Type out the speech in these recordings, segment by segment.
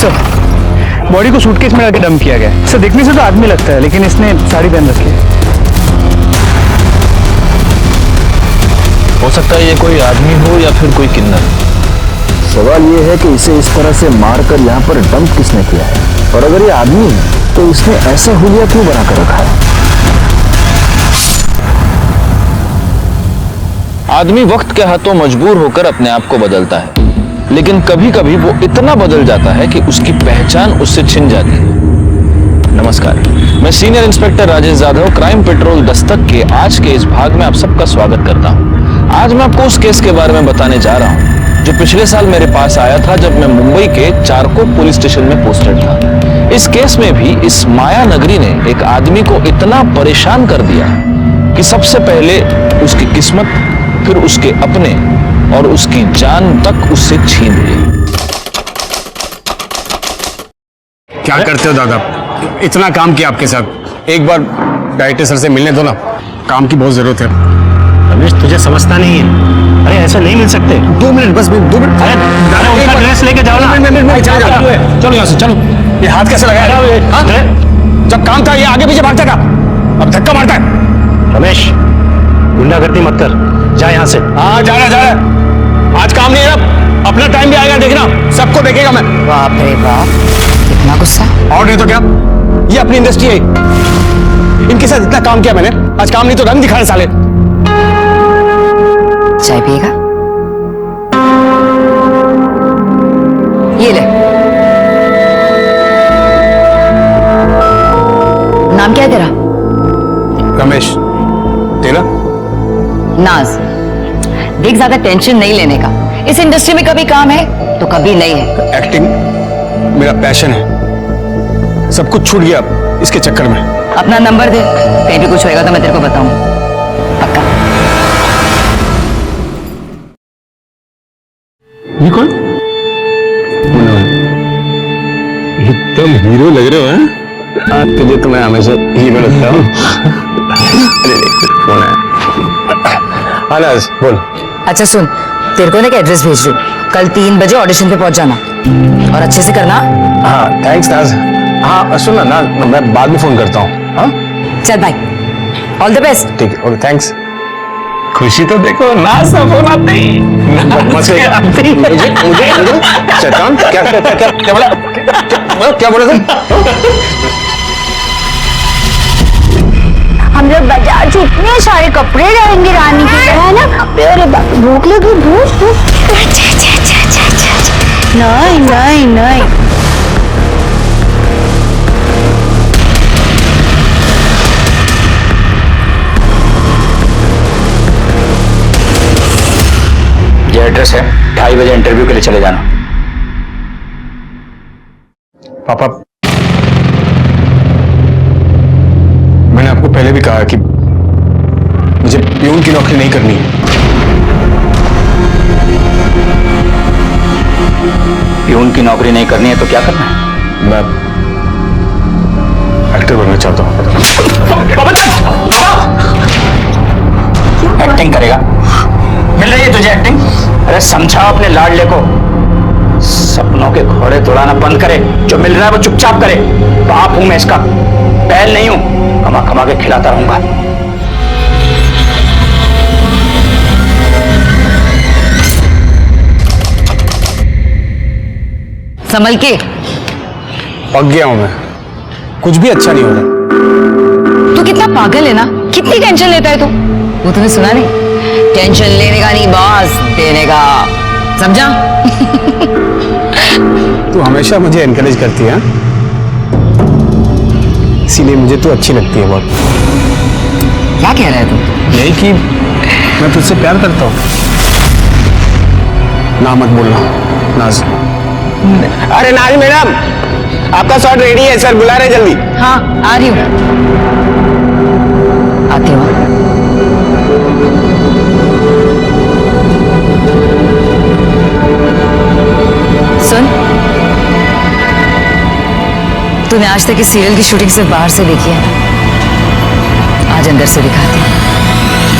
Sir, body को suitcase में डाल के डंप किया गया है। सर देखने से तो आदमी लगता है, लेकिन इसने साड़ी पहन रखी है। हो सकता है ये कोई आदमी हो या फिर कोई किन्नर। सवाल ये है कि इसे इस तरह से मारकर यहाँ पर डंप किसने किया है, और अगर ये आदमी है तो इसने ऐसा हुलिया क्यों बनाकर रखा है। आदमी वक्त के हाथों मजबूर होकर अपने आप को बदलता है, लेकिन कभी कभी वो इतना बदल जाता है कि उसकी पहचान उससे छिन जाती है। नमस्कार, मैं senior inspector Rajesh Jadhav, crime petrol Dastak के आज के इस भाग में आप सबका स्वागत करता हूं। आज मैं आपको उस केस के बारे में बताने जा रहा हूं जो पिछले साल मेरे पास आया था जब मैं मुंबई के चारकोप पुलिस स्टेशन में पोस्टेड था। इस केस में भी इस माया नगरी ने एक आदमी को इतना परेशान कर दिया कि सबसे पहले उसकी किस्मत, फिर उसके अपने और उसकी जान तक उससे छीन ली। क्या करते हो दादा, इतना काम किया आपके साथ, एक बार डायरेक्टर सर से मिलने दो ना, काम की बहुत जरूरत है। रमेश तुझे समझता नहीं है, अरे ऐसे नहीं मिल सकते। 2 मिनट बस, 2 मिनट। अरे दादा उनका ड्रेस लेके जाओ ना। चलो यहाँ से, चलो। ये हाथ कैसे लगाया? हाँ? जब काम था ये आगे पीछे भागता था, अब धक्का मारता है। रमेश गुंडागर्दी मत कर, जा यहाँ से। हाँ जा रहा, आज काम नहीं है, अपना टाइम भी आएगा, देखना सबको देखेगा मैं। बाप रे बाप, कितना गुस्सा। और नहीं तो क्या, ये अपनी इंडस्ट्री है, इनके साथ इतना काम किया मैंने, आज काम नहीं तो रंग दिखा रहे साले। चाय पिएगा? ये ले। नाम क्या है तेरा? रमेश। तेरा? नाज। देख, ज्यादा टेंशन नहीं लेने का, इस इंडस्ट्री में कभी काम है तो कभी नहीं है। एक्टिंग मेरा पैशन है, सब कुछ छूट गया इसके चक्कर में। अपना नंबर दे, कहीं भी कुछ होएगा तो मैं तेरे को बताऊं। पक्का? ये कौन? एकदम हीरो लग रहे हो हैं? तुझे तो मैं हमेशा हीरो लगता हूँ। अरे फोन है। हाँ नाज, बोल। अच्छा सुन, तेरे को ना एक एड्रेस भेज रही हूँ, कल 3 बजे ऑडिशन पे पहुंच जाना और अच्छे से करना। हाँ थैंक्स नाज। हाँ सुन ना नाज, मैं बाद में फोन करता हूँ। हाँ चल भाई, ऑल द बेस्ट। ठीक है, ओके थैंक्स। खुशी तो देखो, नाज सा फोन आते ही। मुझे शैतान, क्या बोला था? हम लोग बाजार से इतने सारे कपड़े लाएंगे रानी के लिए, है ना? अरे भूख लगी, भूख। नहीं। ये एड्रेस है, 2:30 बजे इंटरव्यू के लिए चले जाना। पापा, मैंने आपको पहले भी कहा कि मुझे प्यून की नौकरी नहीं करनी है। प्यून की नौकरी नहीं करनी है तो क्या करना है? मैं एक्टर बनना चाहता हूँ। एक्टिंग करेगा? मिल रही है तुझे एक्टिंग? अरे समझाओ अपने लाडले को, सपनों के घोड़े दौड़ाना बंद करे, जो मिल रहा है वो चुपचाप करे। बाप हूं मैं इसका, बैल नहीं हूं, कमा कमा के खिलाता रहूंगा। संभल के। पक गया हूं मैं, कुछ भी अच्छा नहीं हो रहा। तू कितना पागल है ना, कितनी टेंशन लेता है तू। वो तुम्हें सुना नहीं? टेंशन लेने का नहीं बॉस, देने का, समझा? तू हमेशा मुझे एनकरेज करती है, इसीलिए मुझे तू अच्छी लगती है बहुत। क्या कह रहा है तू? यही कि मैं तुझसे प्यार करता हूँ। ना मत बोलना नाज। अरे नाज मैडम, आपका शॉट रेडी है, सर बुला रहे जल्दी। हाँ आ रही हूँ, आती हूँ। सुन, तूने आज तक इस सीरियल की शूटिंग सिर्फ बाहर से देखी है ना, आज अंदर से दिखाती हूँ।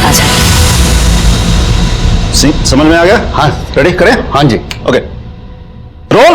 आजा। समझ में आ गया? हाँ रेडी करें? हाँ जी, ओके रोल।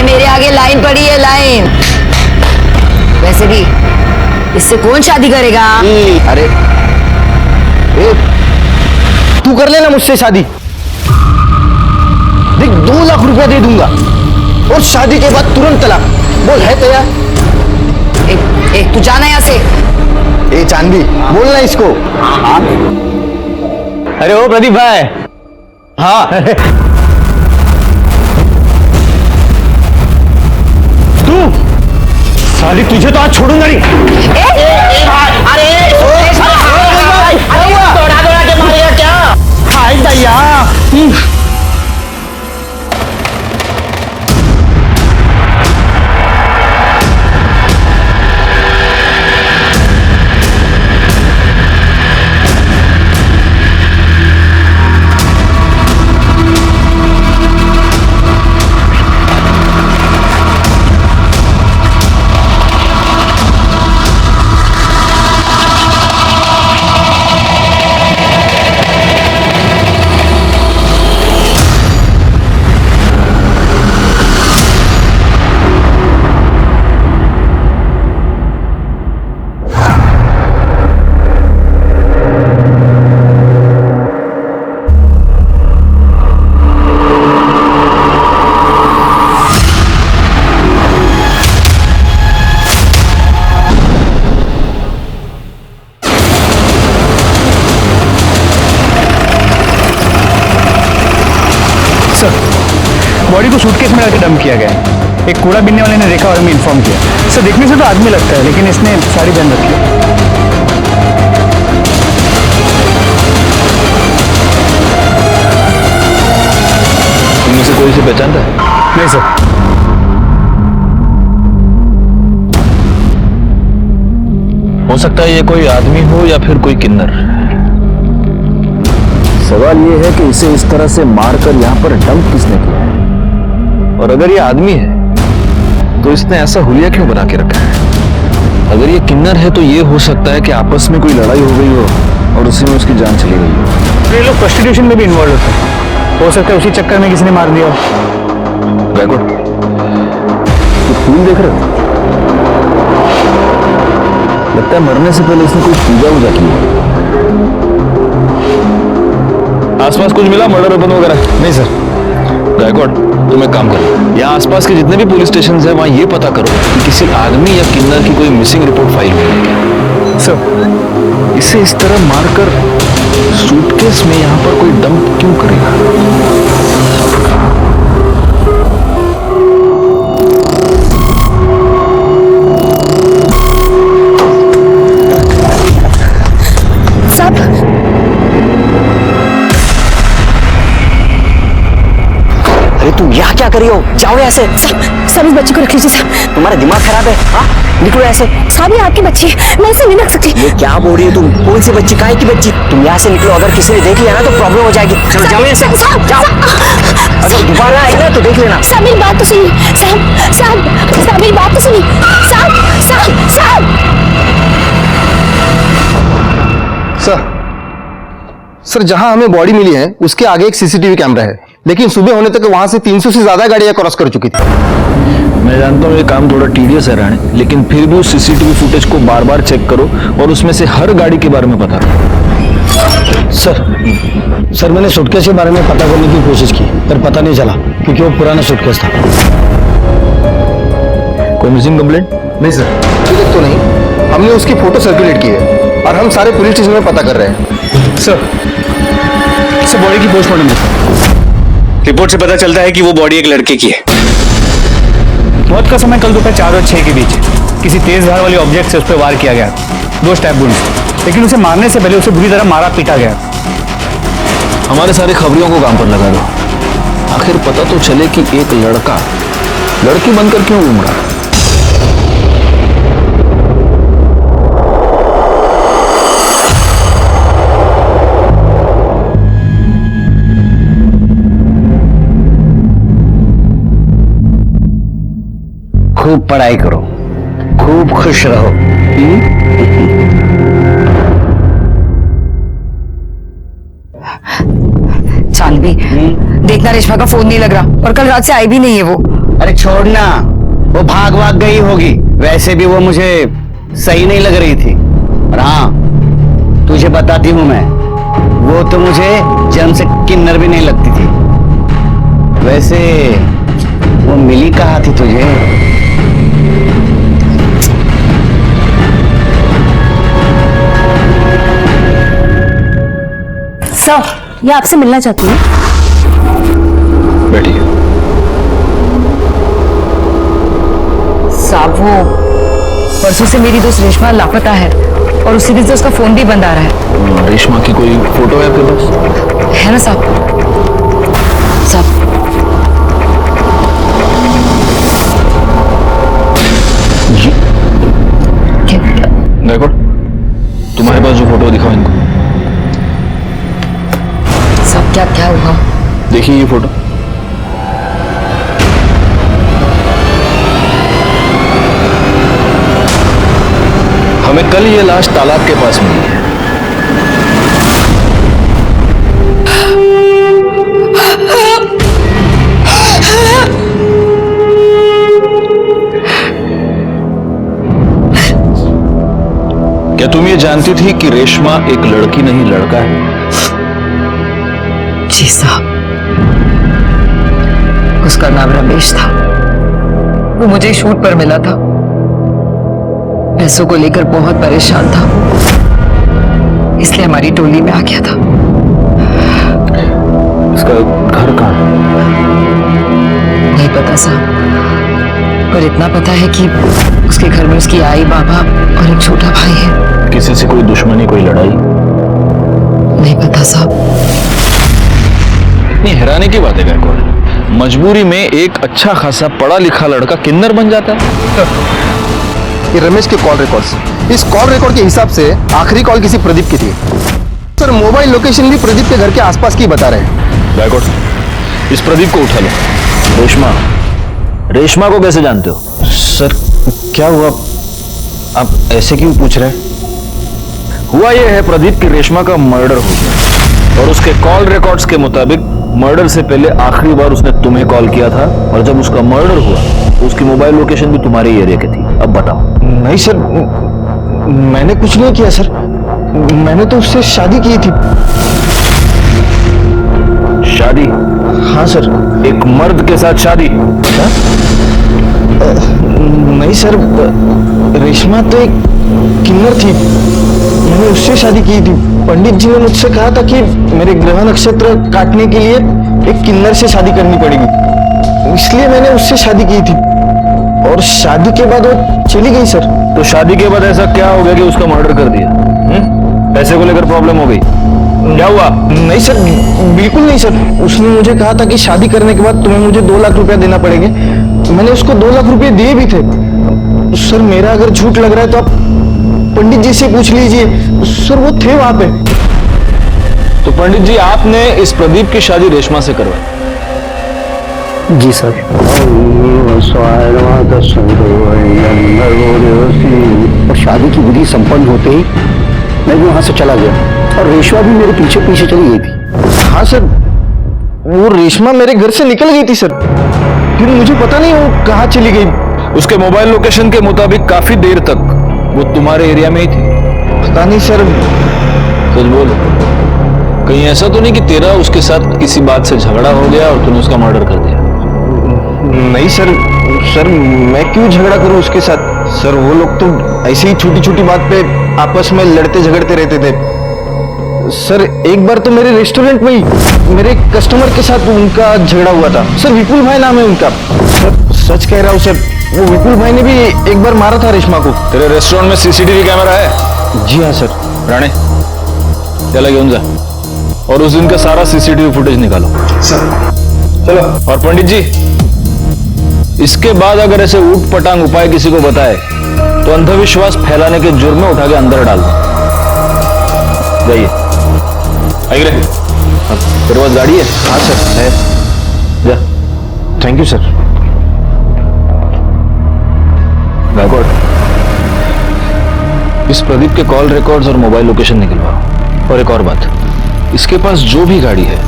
मेरे आगे लाइन पड़ी है, लाइन। वैसे भी इससे कौन शादी करेगा? अरे ए, तू कर लेना मुझसे शादी। देख 2 लाख रुपया दे दूंगा और शादी के बाद तुरंत तलाक। बोल है तैयार? एक तू जाना यहाँ से। ए चांदी बोलना इसको। अरे ओ प्रदीप भाई। हाँ तू साली, तुझे तो आज छोड़ूंगा नहीं। दौड़ा के मारेगा क्या? हाय दैया। बॉडी को सूटकेस में डाल के डंप किया गया है। एक कूड़ा बीनने वाले ने देखा और हमें इन्फॉर्म किया। सर देखने से तो आदमी लगता है, लेकिन इसने साड़ी पहन रखी है। इनमें से कोई से पहचानता है? नहीं सर। हो सकता है ये कोई आदमी हो या फिर कोई किन्नर। सवाल ये है कि इसे इस तरह से मारकर यहाँ पर डंप किसने किया है, और अगर ये आदमी है तो इसने ऐसा हुलिया क्यों बना के रखा है। अगर ये किन्नर है तो ये हो सकता है कि आपस में कोई लड़ाई हो गई हो और उसी में उसकी जान चली गई हो। ये लोग प्रोस्टिट्यूशन में भी इन्वॉल्व होते हैं, हो सकता है उसी चक्कर में किसी ने मार दिया। बैकवर्ड, तो फूल देख रहे हो? लगता है मरने से पहले इसने कोई पूजा वूजा की है। आसपास कुछ मिला मर्डर वेपन वगैरह? नहीं सर। गायकवाड़, तुम एक काम करो, यहाँ आसपास के जितने भी पुलिस स्टेशन हैं वहाँ ये पता करो कि किसी आदमी या किन्नर की कोई मिसिंग रिपोर्ट फाइल हुई है क्या। सर इसे इस तरह मारकर सूटकेस में यहाँ पर कोई डंप क्यों करेगा? अरे तुम यहाँ क्या करी हो? जाओ यहाँ से। सब इस बच्ची को रख लीजिए साहब। तुम्हारा दिमाग खराब है? हाँ निकलो ऐसे। साहब ये आपकी बच्ची है, मैं इसे नहीं रख सकती। ये क्या बोल रही हो तुम? कौन सी बच्ची? काहे की बच्ची? तुम यहाँ से निकलो, अगर किसी ने देख लिया ना तो प्रॉब्लम हो जाएगी। चलो जाओ यहाँ से। जाओ। अगर दोबारा आई ना तो देख लेना। साहब मेरी बात तो सुनिए। साहब मेरी बात तो सुनिए। साहब सर जहां हमें बॉडी मिली है उसके आगे एक सीसीटीवी कैमरा है, लेकिन सुबह होने तक वहां से 300 से ज्यादा गाड़ियां क्रॉस कर चुकी थी। मैं जानता हूँ ये काम थोड़ा टीडियस है राणे, लेकिन फिर भी उस सीसीटीवी फुटेज को बार बार चेक करो और उसमें से हर गाड़ी के बारे में पता करो। सर मैंने सूटकेस के बारे में पता करने की कोशिश की पर पता नहीं चला, क्योंकि वो पुराना सूटकेस था। कोई मिसिंग कंप्लेंट? नहीं सर, अभी तक तो नहीं। हमने उसकी फोटो सर्कुलेट की है और हम सारे पुलिस स्टेशन में पता कर रहे हैं। सर बॉडी की पोस्टमार्टम रिपोर्ट से पता चलता है कि वो बॉडी एक लड़के की है। मौत का समय कल दोपहर 4 और 6 के बीच किसी तेज धार वाले ऑब्जेक्ट से उस पर वार किया गया, 2 स्टैब वुंड, लेकिन उसे मारने से पहले उसे बुरी तरह मारा पीटा गया। हमारे सारे खबरियों को काम पर लगा दो, आखिर पता तो चले कि एक लड़का लड़की बनकर क्यों घूम रहा है। खूब पढ़ाई करो, खूब खुश रहो। चांदनी देखना, रेशमा का फोन नहीं लग रहा और कल रात से आई भी नहीं है वो। अरे छोड़ना, वो भाग गई होगी। वैसे भी वो मुझे सही नहीं लग रही थी। और हाँ, तुझे बताती हूं मैं, वो तो मुझे जन्म से किन्नर भी नहीं लगती थी। वैसे वो मिली कहाँ थी तुझे? सर, ये आपसे मिलना चाहती है। बैठिए। साहब, वो परसों से मेरी दोस्त रेशमा लापता है और उसी दिन से उसका फोन भी बंद आ रहा है। रेशमा की कोई फोटो है आपके पास? है ना साहब? साहब, रिकॉर्ड, तुम्हारे पास जो फोटो दिखाओ इनको। साहब क्या हुआ? देखिए ये फोटो। हमें कल ये लाश तालाब के पास मिली है। क्या तुम ये जानती थी कि रेशमा एक लड़की नहीं लड़का है? जी साहब, उसका नाम रमेश था। वो मुझे शूट पर मिला था, पैसों को लेकर बहुत परेशान था, इसलिए हमारी टोली में आ गया था। इसका घर कहाँ है? नहीं पता साहब, पर इतना पता है कि उसके घर में उसकी आई, बाबा और एक छोटा भाई है। किसी से कोई दुश्मनी, कोई लड़ाई? नहीं पता साहब। इतनी हैरानी की बात है गायकवाड़, मजबूरी में एक अच्छा खासा पढ़ा लिखा लड़का किन्नर बन जाता है। ये रमेश के कॉल रिकॉर्ड्स, इस कॉल रिकॉर्ड के हिसाब से आखिरी कॉल किसी प्रदीप की थी सर। मोबाइल लोकेशन भी प्रदीप के घर के आसपास की बता रहे हैं। गायकवाड़, इस प्रदीप को उठा लो। रेशमा को कैसे जानते हो? सर क्या हुआ, आप ऐसे क्यों पूछ रहे हैं? हुआ यह है प्रदीप की रेशमा का मर्डर हो गया और उसके कॉल रिकॉर्ड्स के मुताबिक मर्डर से पहले आखिरी बार उसने तुम्हें कॉल किया था और जब उसका मर्डर हुआ तो उसकी मोबाइल लोकेशन भी तुम्हारे एरिया की थी। अब बताओ। नहीं सर, मैंने कुछ नहीं किया सर, मैंने तो उससे शादी की थी। शादी? हाँ सर। एक मर्द के साथ शादी? नहीं सर, रेशमा तो एक किन्नर थी, मैंने उससे शादी की थी। पंडित जी ने मुझसे कहा था कि मेरे ग्रह नक्षत्र काटने के लिए एक किन्नर से शादी करनी पड़ेगी, इसलिए मैंने उससे शादी की थी। और शादी के बाद वो चली गई सर। तो शादी के बाद ऐसा क्या हो गया कि उसका मर्डर कर दिया? पैसे को लेकर प्रॉब्लम हो गई? क्या हुआ? नहीं सर, बिल्कुल नहीं सर। उसने मुझे कहा था कि शादी करने के बाद तुम्हें मुझे 2 लाख रुपया देना पड़ेंगे। मैंने उसको 2 लाख रुपए दिए भी थे सर। मेरा अगर झूठ लग रहा है तो आप पंडित जी से पूछ लीजिए सर, वो थे वहां पे। तो पंडित जी, आपने इस प्रदीप की शादी रेशमा से करवाई? जी सर। और शादी की विधि संपन्न होते ही मैं भी वहां से चला गया और रेशमा भी मेरे पीछे पीछे चली गई थी। हाँ सर, वो रेशमा मेरे घर से निकल गई थी सर, फिर मुझे पता नहीं वो कहाँ चली गई। उसके मोबाइल लोकेशन के मुताबिक काफी देर तक वो तुम्हारे एरिया में ही थी। पता नहीं सर। सच बोल, कहीं ऐसा तो नहीं कि तेरा उसके साथ किसी बात से झगड़ा हो गया और तूने उसका मर्डर कर दिया? नहीं सर, सर मैं क्यों झगड़ा करूं उसके साथ? सर वो लोग तो ऐसे ही छोटी छोटी बात पे आपस में लड़ते झगड़ते रहते थे सर। एक बार तो मेरे रेस्टोरेंट में ही मेरे कस्टमर के साथ उनका झगड़ा हुआ था सर। विपुल भाई नाम है उनका सर। सच कह रहा हूँ सर, वो विपुल भाई ने भी एक बार मारा था रेशमा को। तेरे रेस्टोरेंट में सीसीटीवी कैमरा है? जी हाँ सर। राणे, चला घेऊन जा और उस दिन का सारा सीसीटीवी फुटेज निकालो। चलो। और पंडित जी, इसके बाद अगर ऐसे ऊट पटांग उपाय किसी को बताए तो अंधविश्वास फैलाने के जुर्म में उठा के अंदर डाल दो। जाइए। आइए रे, तेरे पास गाड़ी है? हाँ सर है। जा। Thank you sir. गायकवाड़, इस प्रदीप के कॉल रिकॉर्ड्स और मोबाइल लोकेशन निकलवाओ। और एक और बात, इसके पास जो भी गाड़ी है,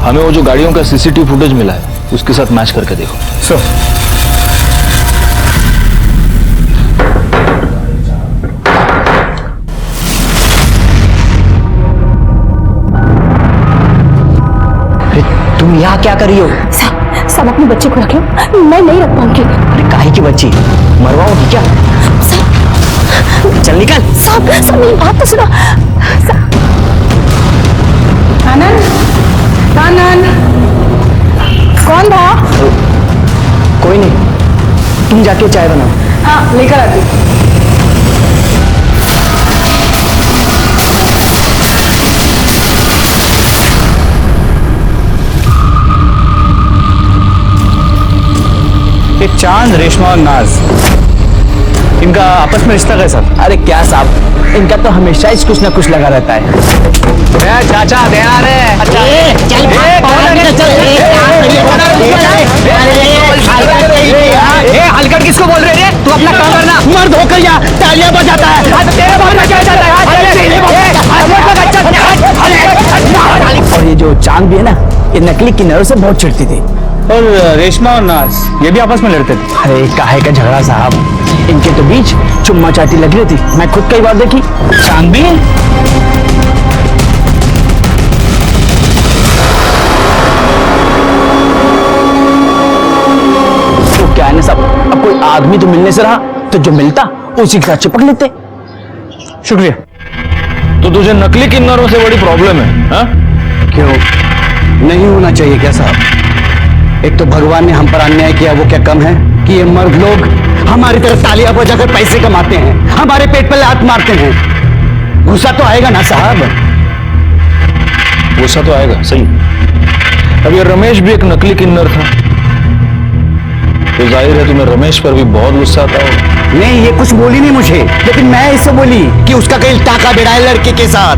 हमें वो जो गाड़ियों का सीसीटीवी फुटेज मिला है उसके साथ मैच करके देखो। सर, तुम यहाँ क्या कर रही हो? सब अपने बच्चे को रख लो, मैं नहीं रख पाऊंगी। अरे काहे की बच्ची, मरवाओगी क्या? चल निकल। सब मेरी बात तो सुनो। आनंद, आनंद, कौन था? कोई नहीं, तुम जाके चाय बनाओ। हाँ, लेकर आती। ये चांद, रेशमा और नाज, इनका आपस में रिश्ता कैसा? अरे क्या साहब, इनका तो हमेशा ही कुछ ना कुछ लगा रहता है। चाचा देना रे। हलकट किसको बोल रहे रे? तू अपना काम करना। मर्द होकर या तालियां बजाता है। तेरे बाप का क्या जाता है? और ये जो चांद भी है ना, ये नकली किन्नरों से बहुत चिढ़ती थी। और रेशमा और नाज ये भी आपस में लड़ते थे। अरे काहे का झगड़ा साहब, इनके तो बीच चुम्मा चाटी लग रही थी, मैं खुद कई बार देखी। चांद भी तो क्या है ना साहब, अब कोई आदमी तो मिलने से रहा, तो जो मिलता उसी के साथ चिपक लेते। शुक्रिया। तो तुझे नकली किन्नरों से बड़ी प्रॉब्लम है हा? क्यों नहीं होना चाहिए क्या साहब? एक तो भगवान ने हम पर अन्याय किया, वो क्या कम है कि ये मर्द लोग हमारी तरफ तालियां बजाकर पैसे कमाते हैं, हमारे पेट पर लात मारते हैं। गुस्सा तो आएगा ना साहब? गुस्सा तो आएगा, सही। अब ये रमेश भी एक नकली किन्नर था, तो जाहिर है तुम्हें रमेश पर भी बहुत गुस्सा आता होगा। नहीं, ये कुछ बोली नहीं मुझे, लेकिन मैं इससे बोली कि उसका कहीं टाका भिड़ा है लड़के के साथ,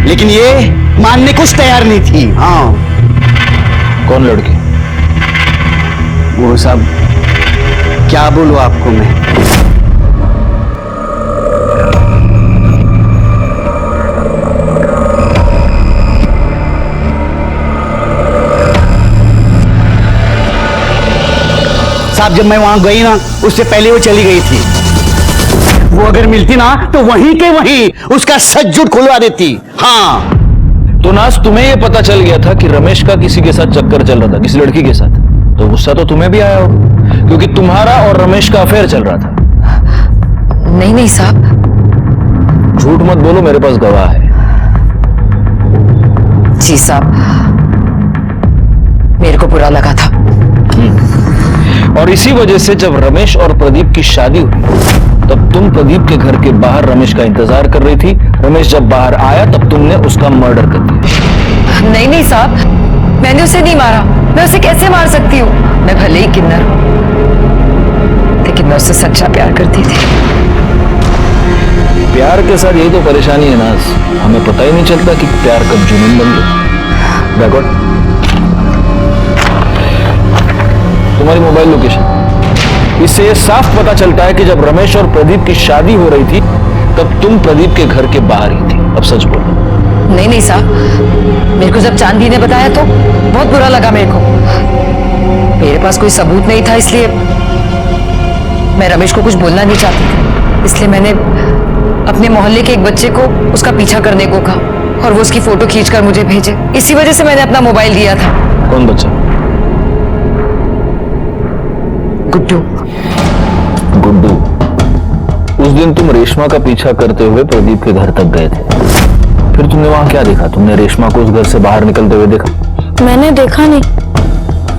लेकिन ये मानने कुछ तैयार नहीं थी। हाँ। कौन लड़की? वो सब क्या बोलूं आपको मैं? साहब जब मैं वहां गई ना, उससे पहले वो चली गई थी। वो अगर मिलती ना तो वहीं के वहीं उसका सच झूठ खुलवा देती। हाँ। तो नाज, तुम्हें यह पता चल गया था कि रमेश का किसी के साथ चक्कर चल रहा था, किसी लड़की के साथ, तो गुस्सा तो तुम्हें भी आया होगा, क्योंकि तुम्हारा और रमेश का अफेयर चल रहा था। नहीं नहीं साहब। झूठ मत बोलो, मेरे पास गवाह है। जी साहब, मेरे को बुरा लगा था। और इसी वजह से जब रमेश और प्रदीप की शादी हुई, तब तुम प्रदीप के घर के बाहर रमेश का इंतजार कर रही थी। रमेश जब बाहर आया तब तुमने उसका मर्डर कर दिया। नहीं नहीं साहब, मैंने उसे नहीं मारा। मैं उसे कैसे मार सकती हूँ? मैं भले ही किन्नर हूँ, लेकिन मैं उससे सच्चा प्यार करती थी। प्यार के साथ यही तो परेशानी है नाज, हमें पता ही नहीं चलता कि प्यार कब जुनून बन गया। बैकवर्ड, तुम्हारी मोबाइल लोकेशन, इससे यह साफ पता चलता है कि जब रमेश और प्रदीप की शादी हो रही थी तब तुम प्रदीप के घर के बाहर ही थी। अब सच बोलो। नहीं नहीं साहब, मेरे को जब चांदी ने बताया तो बहुत बुरा लगा मेरे को। मेरे पास कोई सबूत नहीं था, इसलिए मैं रमेश को कुछ बोलना नहीं चाहती थी। इसलिए मैंने अपने मोहल्ले के एक बच्चे को उसका पीछा करने को कहा और वो उसकी फोटो खींचकर मुझे भेजे। इसी वजह से मैंने अपना मोबाइल दिया था। कौन बच्चा? गुड्डू। गुड्डू। उस दिन तुम रेशमा का पीछा करते हुए प्रदीप के घर तक गए थे, फिर तुमने वहां क्या देखा? तुमने रेशमा को उस घर से बाहर निकलते हुए देखा? मैंने देखा नहीं,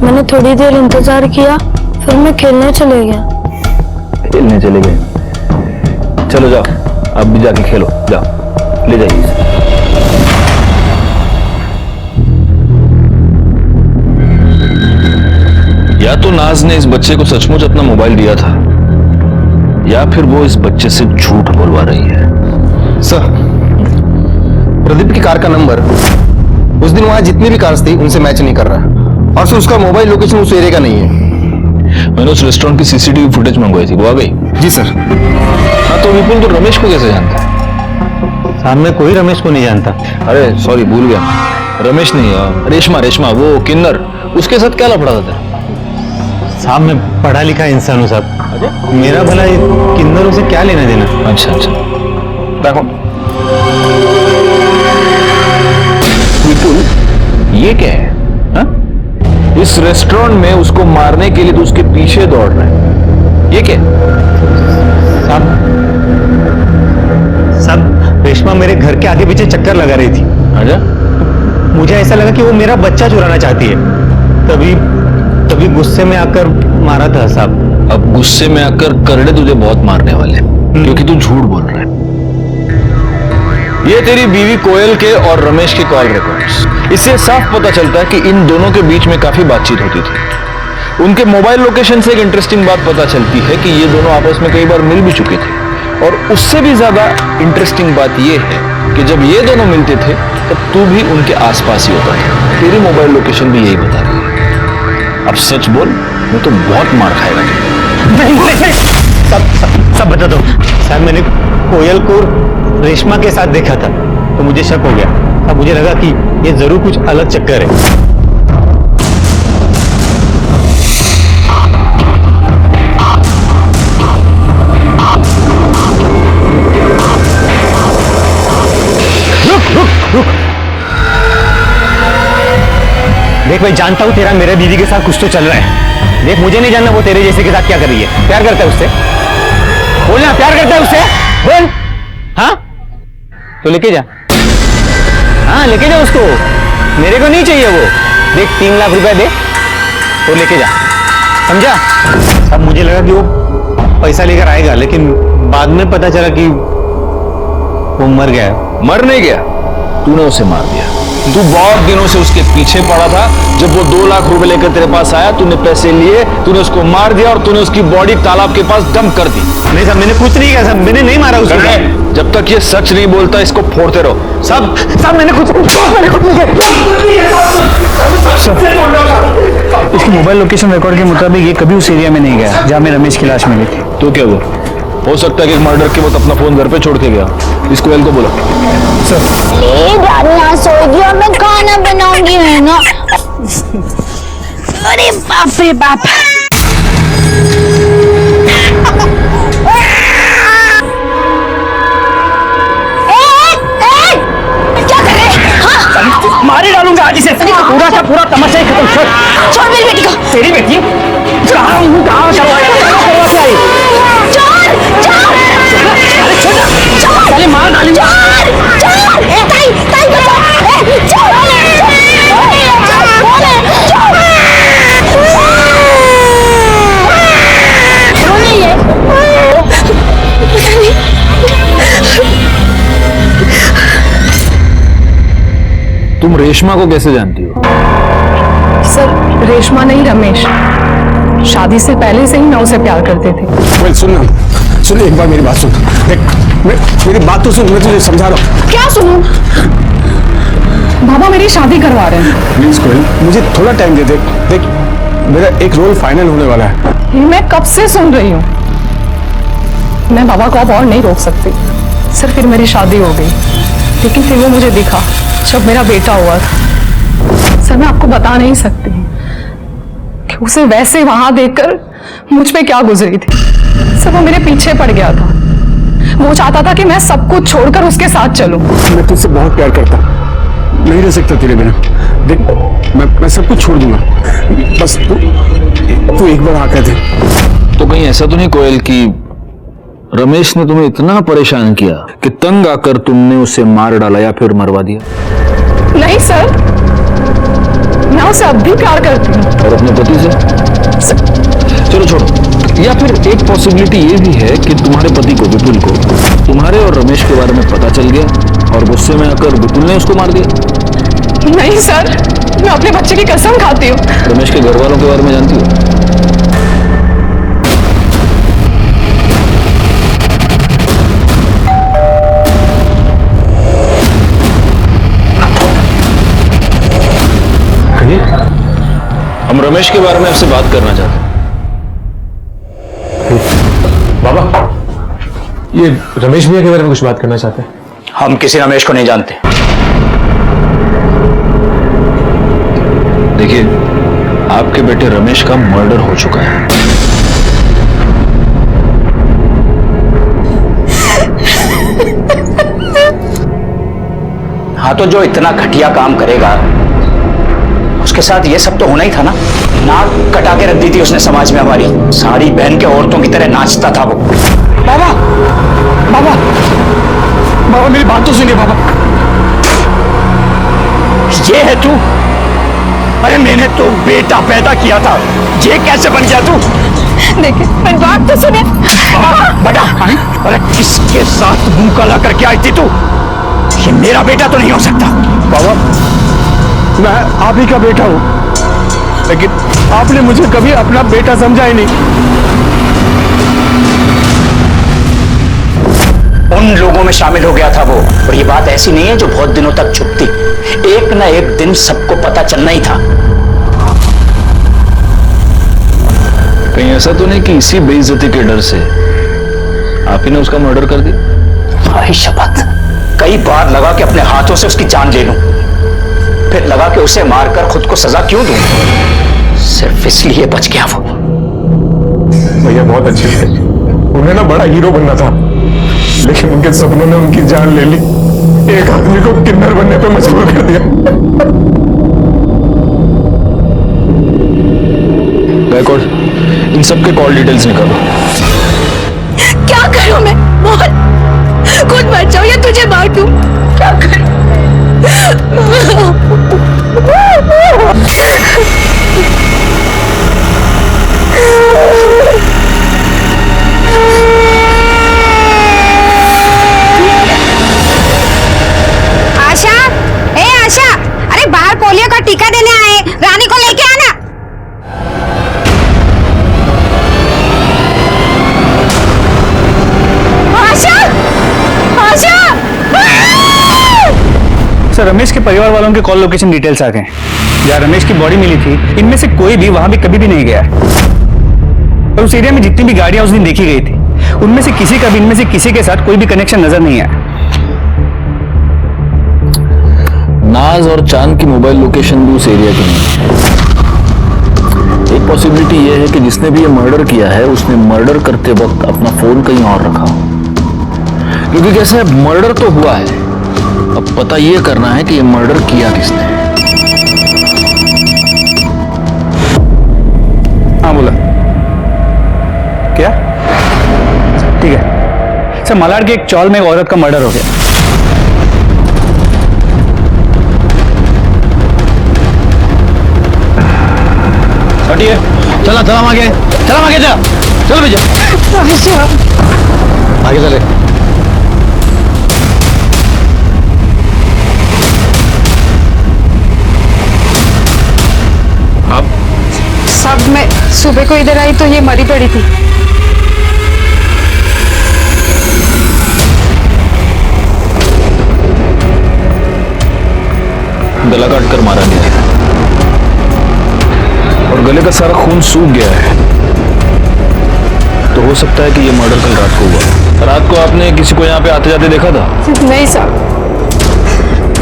मैंने थोड़ी देर इंतजार किया, फिर मैं खेलने चले गया। खेलने चले गए? चलो जाओ, अब भी जाके खेलो, जाओ, ले जाइए इसे। या तो नाज ने इस बच्चे को सचमुच अपना मोबाइल दिया था, या फिर वो इस बच्चे से झूठ बोलवा रही है। सर, प्रदीप की कार का नंबर उस दिन वहां जितनी भी कार्स थी उनसे मैच नहीं कर रहा, और सर उसका मोबाइल लोकेशन उस एरिया का नहीं है। मैंने उस रेस्टोरेंट की सीसीटीवी फुटेज मंगवाई थी, वो आ गई? जी सर। हाँ, तो विपुल तो रमेश को कैसे जानता है? साहब मैं कोई रमेश को नहीं जानता। अरे सॉरी, भूल गया, रमेश नहीं, रेशमा। रेशमा वो किन्नर, उसके साथ क्या लफड़ा था? साहब मैं पढ़ा लिखा इंसान हूँ साहब, मेरा भला किन्नरों से क्या लेना देना। अच्छा अच्छा, देखो विपुल, ये क्या है? इस रेस्टोरेंट में उसको मारने के लिए तो उसके पीछे दौड़ रहा है, ये क्या? सब रेशमा मेरे घर के आगे पीछे चक्कर लगा रही थी। आजा। मुझे ऐसा लगा कि वो मेरा बच्चा चुराना चाहती है, तभी गुस्से में आकर मारा था साहब। अब गुस्से में आकर करड़े तुझे बहुत मारने वाले, क्योंकि तू झूठ बोल रहा है। ये तेरी बीवी कोयल के और रमेश के कॉल रिकॉर्ड्स। इससे साफ पता चलता है कि इन दोनों के बीच में काफी बातचीत होती थी। उनके मोबाइल लोकेशन से एक इंटरेस्टिंग बात पता चलती है कि ये दोनों आपस में कई बार मिल भी चुके थे। और उससे भी ज्यादा इंटरेस्टिंग बात यह है कि जब ये दोनों मिलते थे तब तू भी उनके आसपास ही होता था। तेरी मोबाइल लोकेशन भी यही बता रही है। अब सच बोल, मैं तो बहुत मार खाएगा। नहीं, सब बता दो। साहब मैंने कोयल को रेशमा के साथ देखा था तो मुझे शक हो गया। अब मुझे लगा कि ये जरूर कुछ अलग चक्कर है। देख मैं जानता हूं तेरा मेरे बीवी के साथ कुछ तो चल रहा है। देख मुझे नहीं जानना वो तेरे जैसे के साथ क्या कर रही है। प्यार करता है उससे? बोलना प्यार करता है उससे? बोल। हाँ तो लेके जा। हाँ लेके जा उसको, मेरे को नहीं चाहिए वो। देख 3 लाख रुपए दे तो लेके जा, समझा? अब मुझे लगा कि वो पैसा लेकर आएगा, लेकिन बाद में पता चला कि वो मर गया। मर नहीं गया, तूने उसे मार दिया। तू बहुत दिनों से उसके पीछे पड़ा था। जब वो 2 लाख रुपए लेकर तेरे पास आया, तूने पैसे लिए, तूने उसको मार दिया और तूने उसकी बॉडी तालाब के पास डंप कर दी। नहीं साहब मैंने कुछ नहीं किया साहब, मैंने नहीं मारा उसको। जब तक ये सच नहीं बोलता इसको फोड़ते रहो। साहब मैंने कुछ इसकी मोबाइल लोकेशन रिकॉर्ड के मुताबिक ये कभी उस एरिया में नहीं गया जहां में रमेश की लाश मिली थी। तो क्या हुआ? हो सकता है कि मर्डर के वक्त अपना फोन घर पे छोड़ के गया। इस कोयल को बोलो। सो गया, मैं खाना बनाऊंगी है ना। अरे बाप रे बाप। क्या कर रहे? हाँ? मारे डालूंगा आज इसे। पूरा का पूरा तमाशा ही खत्म। छोड़ मेरी बेटी को। तेरी बेटी? कहाँ चले मार डालेंगे। तुम रेशमा को कैसे जानती हो? सर रेशमा नहीं रमेश, शादी से पहले से ही मैं उसे प्यार करते थे। सुन एक बार मेरी बात सुन। देख मेरी बात तो सुन, मैं तुझे समझा रहा हूँ। क्या सुनूं? बाबा मेरी शादी करवा रहे हैं। प्लीज कोयल मुझे थोड़ा टाइम दे। देख मेरा एक रोल फाइनल होने वाला है। ये मैं कब से सुन रही हूँ। मैं बाबा को अब और नहीं रोक सकती। सर फिर मेरी शादी हो गई, लेकिन फिर वो मुझे दिखा जब मेरा बेटा हुआ था। सर मैं आपको बता नहीं सकती कि उसे वैसे वहां देखकर मुझ पे क्या गुजरी थी। सर वो मेरे पीछे पड़ गया था। वो चाहता था कि मैं सब कुछ छोड़कर उसके साथ चलूं। मैं तुझसे बहुत प्यार करता हूँ, नहीं रह सकता तेरे बिना। देख मैं सब कुछ छोड़ दूंगा, बस तू एक बार आकर दे। तो कहीं ऐसा तो नहीं कोयल कि रमेश ने तुम्हें इतना परेशान किया कि तंग आकर तुमने उसे मार डाला या फिर मरवा दिया? नहीं सर, मैं उसे अब भी प्यार करती हूँ। और अपने पति से? चलो छोड़ो। या फिर एक पॉसिबिलिटी ये भी है कि तुम्हारे पति को, विपुल को, तुम्हारे और रमेश के बारे में पता चल गया और गुस्से में आकर विपुल ने उसको मार दिया। नहीं सर, मैं अपने बच्चे की कसम खाती हूँ। रमेश के घर वालों के बारे में जानती हो? हम रमेश के बारे में आपसे बात करना चाहते हैं। बाबा ये रमेश भैया के बारे में कुछ बात करना चाहते हैं। हम किसी रमेश को नहीं जानते। देखिए आपके बेटे रमेश का मर्डर हो चुका है। हाँ तो जो इतना घटिया काम करेगा उसके साथ ये सब तो होना ही था ना। नाक कटा के रख दी थी उसने समाज में हमारी। सारी बहन के औरतों की तरह नाचता था वो। बाबा बाबा बाबा मेरी बात तो सुनिए बाबा। ये है तू? अरे मैंने तो बेटा पैदा किया था, ये कैसे बन गया तू? देखिए मेरी बात तो सुने। बेटा, अरे किसके साथ मुंह काला करके आई थी तू? ये मेरा बेटा तो नहीं हो सकता। बाबा मैं आप ही का बेटा हूं, लेकिन आपने मुझे कभी अपना बेटा समझा ही नहीं। उन लोगों में शामिल हो गया था वो। और ये बात ऐसी नहीं है जो बहुत दिनों तक छुपती। एक ना एक दिन सबको पता चलना ही था। कहीं ऐसा तो नहीं कि इसी बेइज्जती के डर से आप ही ने उसका मर्डर कर दिया? भाई शपथ, कई बार लगा कि अपने हाथों से उसकी जान ले लूं, फिर लगा कि उसे मारकर खुद को सजा क्यों दूं, सिर्फ इसलिए बच गया वो। भैया बहुत अच्छे थे, उन्हें ना बड़ा हीरो बनना था, लेकिन उनके सपनों ने उनकी जान ले ली। एक आदमी को किन्नर बनने पे मजबूर कर दिया। बैकवर्ड, इन सब के कॉल डिटेल्स निकालो। क्या करूं मैं? बोल, खुद मर जाऊं या तुझे मार दूं? क्या करूं? आशा, ए आशा, अरे बाहर पोलियो का टीका देने आए, रानी को लेके आना। आशा, आशा! सर रमेश के परिवार वालों के कॉल लोकेशन डिटेल्स आ गए। जहाँ रमेश की बॉडी मिली थी, इनमें से कोई भी वहां भी कभी भी नहीं गया है। और उस एरिया में जितनी भी गाड़ियां उस दिन देखी गई थी, उनमें से किसी का भी इनमें से किसी के साथ कोई भी कनेक्शन नजर नहीं आया। नाज और चांद की मोबाइल लोकेशन भी उस एरिया की नहीं है। एक पॉसिबिलिटी यह है कि जिसने भी ये मर्डर किया है उसने मर्डर करते वक्त अपना फोन कहीं और रखा हो। क्योंकि कैसे मर्डर तो हुआ है, अब पता यह करना है कि ये मर्डर किया किसने। हाँ बोला क्या? ठीक है सर, मलाड के एक चौल में एक औरत का मर्डर हो गया। हटिए, चला चला आगे, चला आगे, चला चल भैया, आगे चले। अब साहब मैं सुबह को इधर आई तो ये मरी पड़ी थी। गला काट कर मारा गया है और गले का सारा खून सूख गया है, तो हो सकता है कि ये मर्डर कल रात को हुआ। रात को आपने किसी को यहाँ पे आते जाते देखा था? नहीं साहब।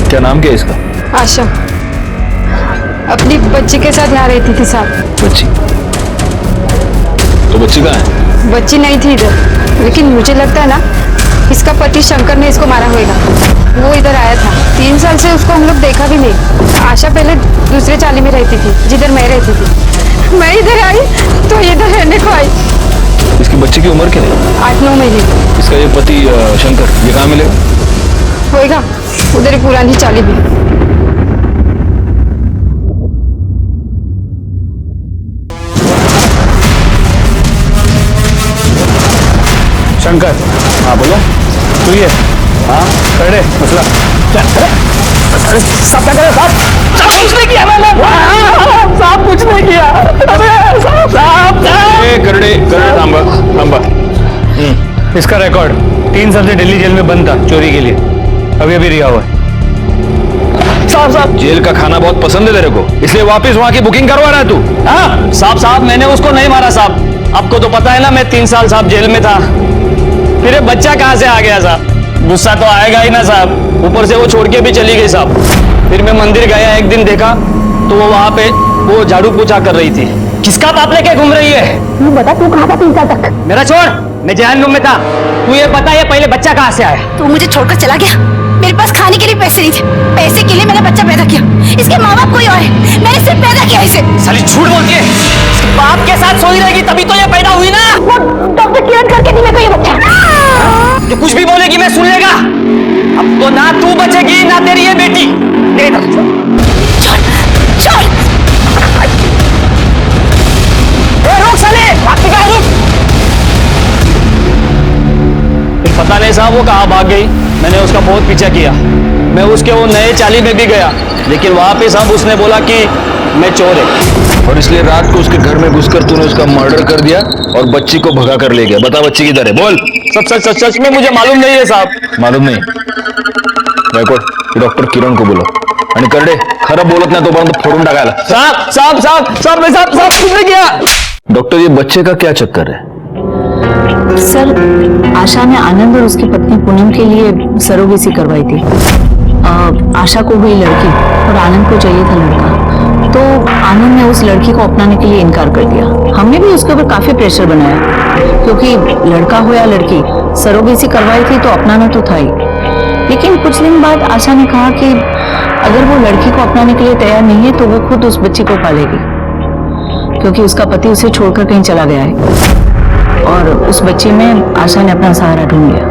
क्या नाम क्या है इसका? आशा अपनी बच्ची के साथ यहाँ रहती थी साहब। बच्ची? तो बच्ची कहाँ है? बच्ची नहीं थी इधर, लेकिन मुझे लगता है ना इसका पति शंकर ने इसको मारा होगा। वो इधर आया था, 3 साल से उसको हम लोग देखा भी नहीं। आशा पहले दूसरे चाली में रहती थी जिधर मैं रहती थी। मैं इधर आई तो इधर रहने को आई। इसकी बच्ची की उम्र क्या है? 8-9 महीने। इसका ये पति शंकर, ये कहाँ मिलेगा? होएगा उधर ही पुरानी चाली में। शंकर, हाँ बोलो। तू ये हाँ कर दे मसला। अरे सब क्या करे साहब? सब कुछ नहीं किया मैंने। सब कुछ नहीं किया। अरे साहब करड़े तांबा तांबा। इसका रिकॉर्ड 3 साल से दिल्ली जेल में बंद था चोरी के लिए, अभी अभी रिहा हुआ है। साहब जेल का खाना बहुत पसंद है तेरे को, इसलिए वापस वहां की बुकिंग करवा रहा है तू? हाँ साहब मैंने उसको नहीं मारा साहब। आपको तो पता है ना मैं 3 साल साहब जेल में था। फिर ये बच्चा कहाँ से आ गया साहब? गुस्सा तो आएगा ही ना साहब, ऊपर से वो छोड़ के भी चली गई साहब। फिर मैं मंदिर गया, एक दिन देखा तो वो वहां पे वो झाड़ू पोछा कर रही थी। किसका बाप लेके घूम रही है? तू बता, तू कहाँ था 3 साल तक? मेरा छोड़, मैं जहन्नुम में था। तू ये बता ये पहले बच्चा कहाँ से आया? तू मुझे छोड़कर चला गया। मेरे पास खाने के लिए पैसे नहीं थे, पैसे के लिए मैंने बच्चा पैदा किया। इसके माँ बाप कोई और है, मैंने सिर्फ क्या किया इसे? साली झूठ बोलती है। इसके बाप के साथ सोई रहेगी तभी तो ये पैदा हुई ना। वो डॉक्टर किरण करके दी मेरे को ये बच्चा। जो कुछ भी बोलेगी मैं सुन लेगा। अब तो ना तू बचेगी ना तेरी ये बेटी। मेरी तरफ छोड़। रोक साले, भागती कहाँ है? फिर पता नहीं साहब वो कहाँ भाग गई। मैंने उसका बहुत पीछा किया। मैं उसके वो नए चाली में भी गया, लेकिन वहां पे साहब उसने बोला कि मैं चोर है। और इसलिए रात को उसके घर में घुसकर तूने उसका मर्डर कर दिया और बच्ची को भगा कर ले गया। बता बच्ची किधर है, बोल। सच में मुझे मालूम नहीं है साहब। मालूम नहीं? डॉक्टर किरण को बोलो आणि करडे खरं बोलत नाही तोपर्यंत फोडून टाकायला। साहब कुछ नहीं किया। डॉक्टर ये बच्चे का क्या चक्कर है? सर, आशा ने आनंद और उसकी पत्नी पूनम के लिए सरोगेसी करवाई थी। आशा को हुई लड़की और आनंद को चाहिए था लड़का, तो आनंद ने उस लड़की को अपनाने के लिए इनकार कर दिया। हमने भी उसके ऊपर काफी प्रेशर बनाया, क्योंकि लड़का हो या लड़की, सरोगेसी करवाई थी तो अपनाना तो था ही। लेकिन कुछ दिन बाद आशा ने कहा कि अगर वो लड़की को अपनाने के लिए तैयार नहीं है तो वो खुद उस बच्ची को पालेगी, क्योंकि उसका पति उसे छोड़कर कहीं चला गया है। और उस बच्चे में आशा ने अपना सहारा ढूंढ लिया।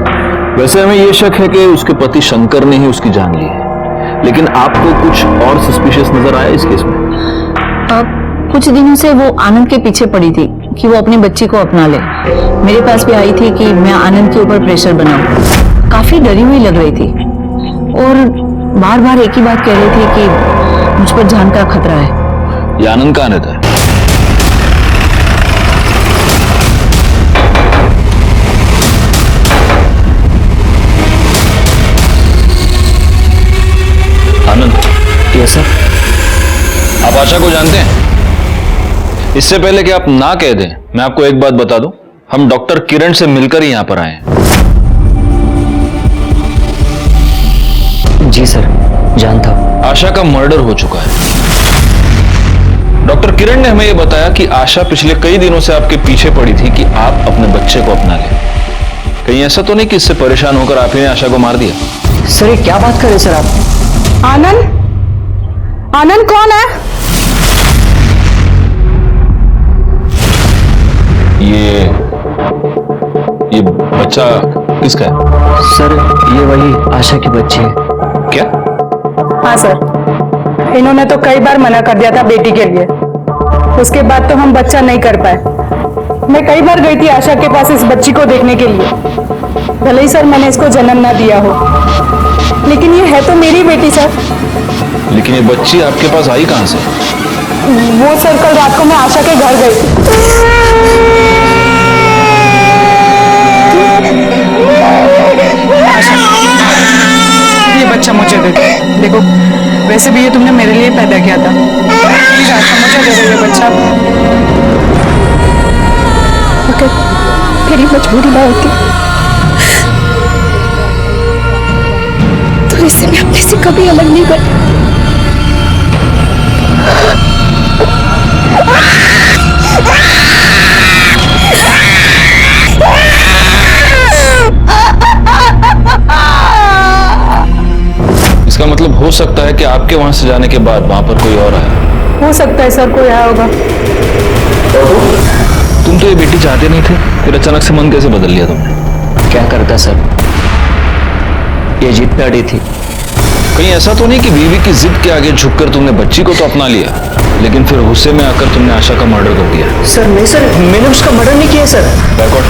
वैसे हमें ये शक है कि उसके पति शंकर ने ही उसकी जान ली है, लेकिन आपको कुछ और सस्पिशियस नजर आया इस केस में? कुछ दिनों से वो आनंद के पीछे पड़ी थी कि वो अपनी बच्ची को अपना ले। मेरे पास भी आई थी कि मैं आनंद के ऊपर प्रेशर बनाऊं। काफी डरी हुई लग रही थी और बार बार एक ही बात कह रही थी कि मुझ पर जान का खतरा है। ये आनंद कहाँ रहता है? आनंद। Yes sir. आप आशा को जानते हैं? इससे पहले कि आप ना कह दें, मैं आपको एक बात बता दूं, हम डॉक्टर किरण से मिलकर ही यहां पर आए हैं। जी सर, जानता हूं। आशा का मर्डर हो चुका है। डॉक्टर किरण ने हमें यह बताया कि आशा पिछले कई दिनों से आपके पीछे पड़ी थी कि आप अपने बच्चे को अपना लें। कहीं ऐसा तो नहीं कि इससे परेशान होकर आप ही ने आशा को मार दिया? सर ये क्या बात कर रहे सर आप? आनंद कौन है? ये बच्चा किसका है? सर ये वही आशा की बच्ची है। क्या? हाँ सर, इन्होंने तो कई बार मना कर दिया था बेटी के लिए, उसके बाद तो हम बच्चा नहीं कर पाए। मैं कई बार गई थी आशा के पास इस बच्ची को देखने के लिए। भले ही सर मैंने इसको जन्म ना दिया हो, लेकिन ये है तो मेरी बेटी सर। लेकिन ये बच्ची आपके पास आई कहां से? वो सर कल रात को मैं आशा के घर गई थी। ये बच्चा मुझे दे दो। देखो वैसे भी ये तुमने मेरे लिए पैदा किया था, प्लीज आशा मुझे दे दो ये बच्चा। अगर मेरी मजबूरी ना होती तो इससे मैं अपने से कभी अलग नहीं करती। इसका मतलब हो सकता है कि आपके वहां से जाने के बाद वहां पर कोई और आया। हो सकता है सर कोई आया होगा। तुम तो ये बेटी चाहते नहीं थे, फिर अचानक से मन कैसे बदल लिया तुमने? क्या करता सर, ये जिद पे अड़ी थी। कहीं ऐसा तो नहीं कि बीवी की जिद के आगे झुककर तुमने बच्ची को तो अपना लिया, लेकिन फिर गुस्से में आकर तुमने आशा का मर्डर कर दिया? सर मैंने उसका मर्डर नहीं किया सर। बैकआउट,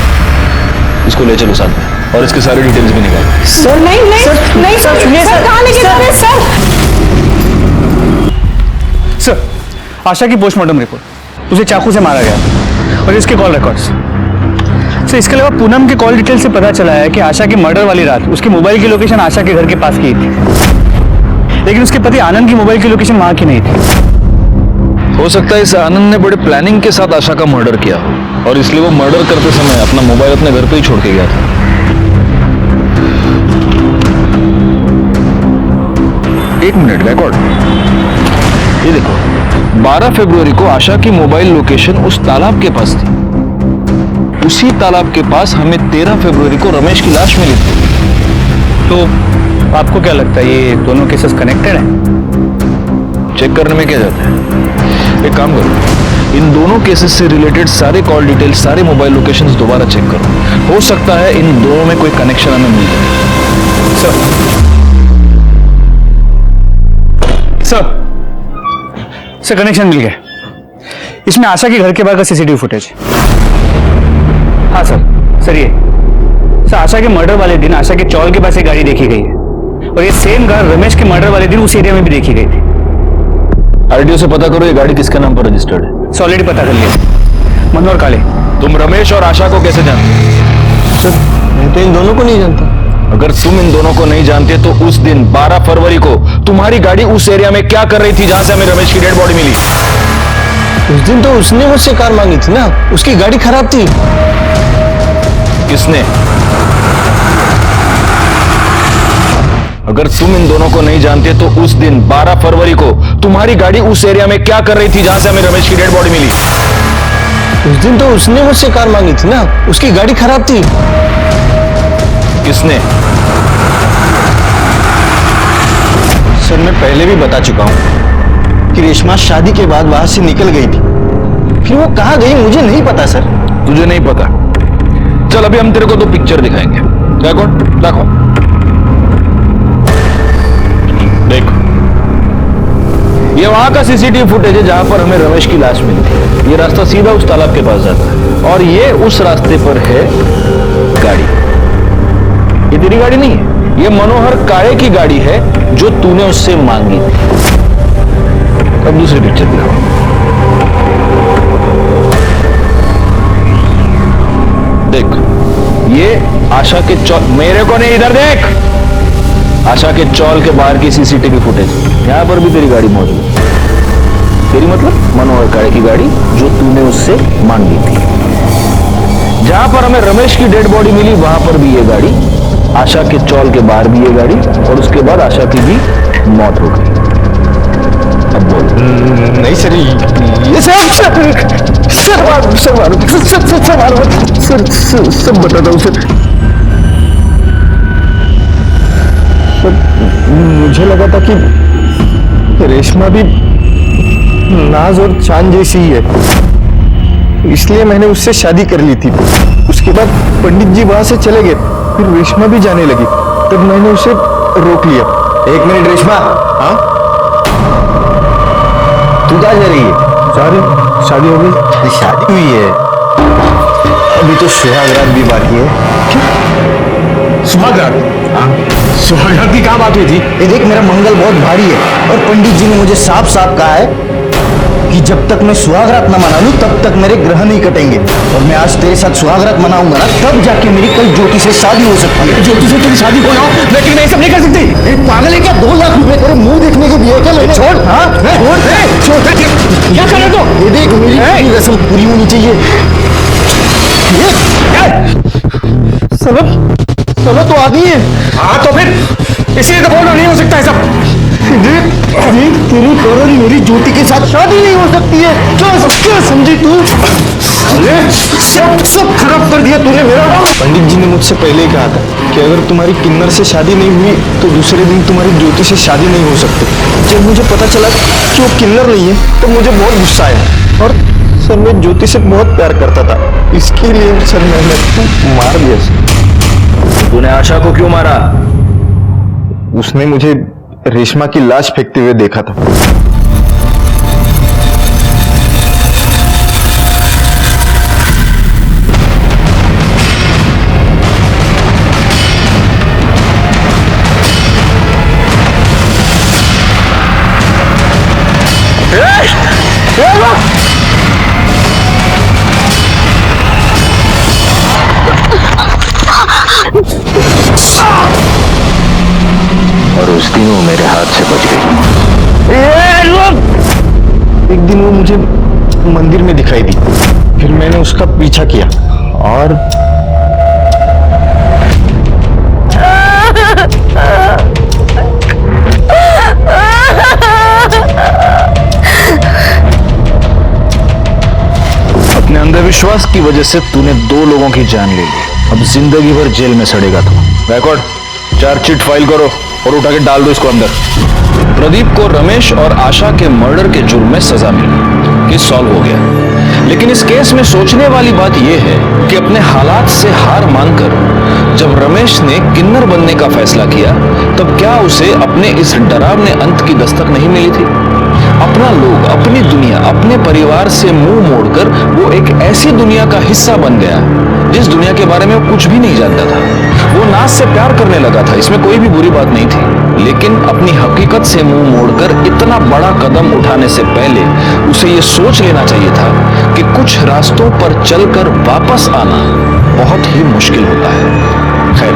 इसको ले चलो साथ में और इसके सारे डिटेल्स भी निकालो। सर नहीं सर, सुनिए सर, कहाँ लेके जा रहे हैं सर? सर आशा की पोस्टमार्टम रिपोर्ट, उसे चाकू से मारा गया और इसके कॉल रिकॉर्ड्स। सर इसके अलावा पूनम के कॉल डिटेल से पता चला है कि आशा की मर्डर वाली रात उसके मोबाइल की लोकेशन आशा के घर के पास की थी, लेकिन उसके पति आनंद की मोबाइल की लोकेशन वहां की नहीं थी। हो सकता है इस आनंद ने बड़े प्लानिंग के साथ आशा का मर्डर किया और इसलिए वो मर्डर करते समय अपना मोबाइल अपने घर पे ही छोड़ के गया था। एक मिनट, रिकॉर्ड ये देखो, 12 फरवरी को आशा की मोबाइल लोकेशन उस तालाब के पास थी। उसी तालाब के पास हमें 13 फरवरी को रमेश की लाश मिली थी। तो आपको क्या लगता है ये दोनों केसेस कनेक्टेड हैं? चेक करने में क्या जाता है। एक काम करो, इन दोनों केसेस से रिलेटेड सारे कॉल डिटेल्स, सारे मोबाइल लोकेशंस दोबारा चेक करो। हो सकता है इन दोनों में कोई कनेक्शन हमें मिल जाए। सर कनेक्शन मिल गया। इसमें आशा के घर के बाहर का सीसीटीवी फुटेज। हाँ सर ये सर आशा के मर्डर वाले दिन आशा के चौल के पास एक गाड़ी देखी गई है, और ये सेम कार रमेश के मर्डर वाले दिन उस एरिया में भी देखी गई थी। आरटीओ से पता करो ये गाड़ी किसके नाम पर रजिस्टर्ड है। ऑलरेडी पता कर लिया, मनोहर काले। तुम रमेश और आशा को कैसे जानते? सर मैं तो इन दोनों को नहीं जानता। अगर तुम इन दोनों को नहीं जानते तो उस दिन 12 फरवरी को तुम्हारी गाड़ी उस एरिया में क्या कर रही थी जहां से हमें रमेश की डेड बॉडी मिली? उस दिन तो उसने मुझसे कार मांगी थी ना, उसकी गाड़ी खराब थी। किसने? अगर तुम इन दोनों को नहीं जानते तो उस दिन 12 फरवरी को तुम्हारी गाड़ी उस एरिया में क्या कर रही थी जहां से हमें रमेश की डेड बॉडी मिली? उस दिन तो उसने मुझसे कार मांगी थी ना, उसकी गाड़ी खराब थी। किसने? सर मैं पहले भी बता चुका हूं कि रेशमा शादी के बाद वहां से निकल गई थी, फिर वो कहां गई मुझे नहीं पता सर। तुझे नहीं पता? चल अभी हम तेरे को 2 पिक्चर दिखाएंगे। देखो देखो, ये वहां का सीसीटीवी फुटेज है जहां पर हमें रमेश की लाश मिली थी। ये रास्ता सीधा उस तालाब के पास जाता है, और ये उस रास्ते पर है गाड़ी। ये तेरी गाड़ी नहीं है, ये मनोहर काळे की गाड़ी है जो तूने उससे मांगी थी। अब दूसरी पिक्चर दिखाओ। देख, ये आशा के चौल, मेरे को नहीं, इधर देख, आशा के चौल के बाहर की सीसीटीवी फुटेज। यहां पर भी तेरी गाड़ी मौजूद है। तेरी मतलब मनोहर काळे की गाड़ी जो तूने उससे मांगी थी। जहां पर हमें रमेश की डेड बॉडी मिली वहां पर भी ये गाड़ी, आशा के चौल के बाहर भी ये गाड़ी, और उसके बाद आशा की भी मौत हो गई। अब बोल। नहीं सर, ये सब बताता हूँ सर। मुझे लगा था कि रेशमा भी नाज और चांद जैसी ही है, इसलिए मैंने उससे शादी कर ली थी। उसके बाद पंडित जी वहां से चले गए, फिर रेशमा भी जाने लगी, तब मैंने उसे रोक लिया। 1 मिनट रेशमा, हाँ तू कहाँ जा रही है? शादी हो गई? शादी हुई है, अभी तो सुहागरात भी बाकी है। सुहागरात? हाँ, सुहागरात की क्या बात हुई थी? ये देख, मेरा मंगल बहुत भारी है, और पंडित जी ने मुझे साफ साफ कहा है कि जब तक मैं सुहागरात न मना लूं तब तक मेरे ग्रह नहीं कटेंगे। और मैं आज तेरे साथ सुहागरात मनाऊंगा ना, तब जाके मेरी कल ज्योति से शादी हो सकती है। ज्योति से तेरी शादी हो ना, लेकिन मैं ये सब नहीं कर सकती। पागल है क्या? 2 लाख रुपए तेरे मुंह देखने के लिए क्या मैंने? छोड़, हाँ छोड़, क्या कर रहे हो? ये देख, मेरी पूरी रस्म पूरी होनी चाहिए। सब तो आदमी है। हाँ तो फिर इसलिए तो बोल रहा नहीं हो सकता है सब। तेरी कारण मेरी ज्योति के साथ शादी नहीं हो सकती है। क्या समझी तू? सब खराब कर दिया तूने मेरा। पंडित जी ने मुझसे पहले ही कहा था कि अगर तुम्हारी किन्नर से शादी नहीं हुई तो दूसरे दिन तुम्हारी ज्योति से शादी नहीं हो सकती। जब मुझे पता चला कि वो किन्नर नहीं है तो मुझे बहुत गुस्सा आया, और सर मैं ज्योति से बहुत प्यार करता था, इसके लिए सर मैंने मार दिया सर। तूने आशा को क्यों मारा? उसने मुझे रेशमा की लाश फेंकते हुए देखा था। और उस दिन वो मेरे हाथ से बच गई। एक दिन वो मुझे मंदिर में दिखाई दी, फिर मैंने उसका पीछा किया, और अपने अंधविश्वास की वजह से तूने 2 लोगों की जान ले ली। अब जिंदगी भर जेल में सड़ेगा तू। रिकॉर्ड, चार्जशीट फाइल करो। और उठा के डाल दो इसको अंदर। प्रदीप को रमेश और आशा के मर्डर के जुर्म में सजा मिली, केस सॉल्व हो गया। लेकिन इस केस में सोचने वाली बात यह है कि अपने हालात से हार मानकर जब रमेश ने किन्नर बनने का फैसला किया, तब क्या उसे अपने इस डरावने अंत की दस्तक नहीं मिली थी? अपना लोग, अपनी दुनिया, अपने परिवार से मुंह मोड़कर वो एक ऐसी दुनिया का हिस्सा बन गया जिस दुनिया के बारे में वो कुछ भी नहीं जानता था। वो नाज से प्यार करने लगा था, इसमें कोई भी बुरी बात नहीं थी, लेकिन अपनी हकीकत से मुंह मोड़कर इतना बड़ा कदम उठाने से पहले उसे ये सोच लेना चाहिए था कि कुछ रास्तों पर चलकर वापस आना बहुत ही मुश्किल होता है। खैर,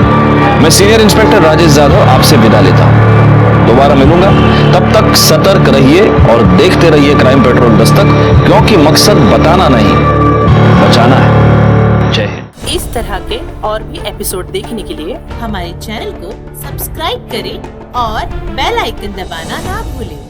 मैं सीनियर इंस्पेक्टर राजेश जाधव आपसे विदा लेता हूं। दोबारा मिलूंगा, तब तक सतर्क रहिए और देखते रहिए क्राइम पेट्रोल दस्तक, क्योंकि मकसद बताना नहीं, बचाना है। जय हिंद। इस तरह के और भी एपिसोड देखने के लिए हमारे चैनल को सब्सक्राइब करें और बेल आइकन दबाना ना भूलें।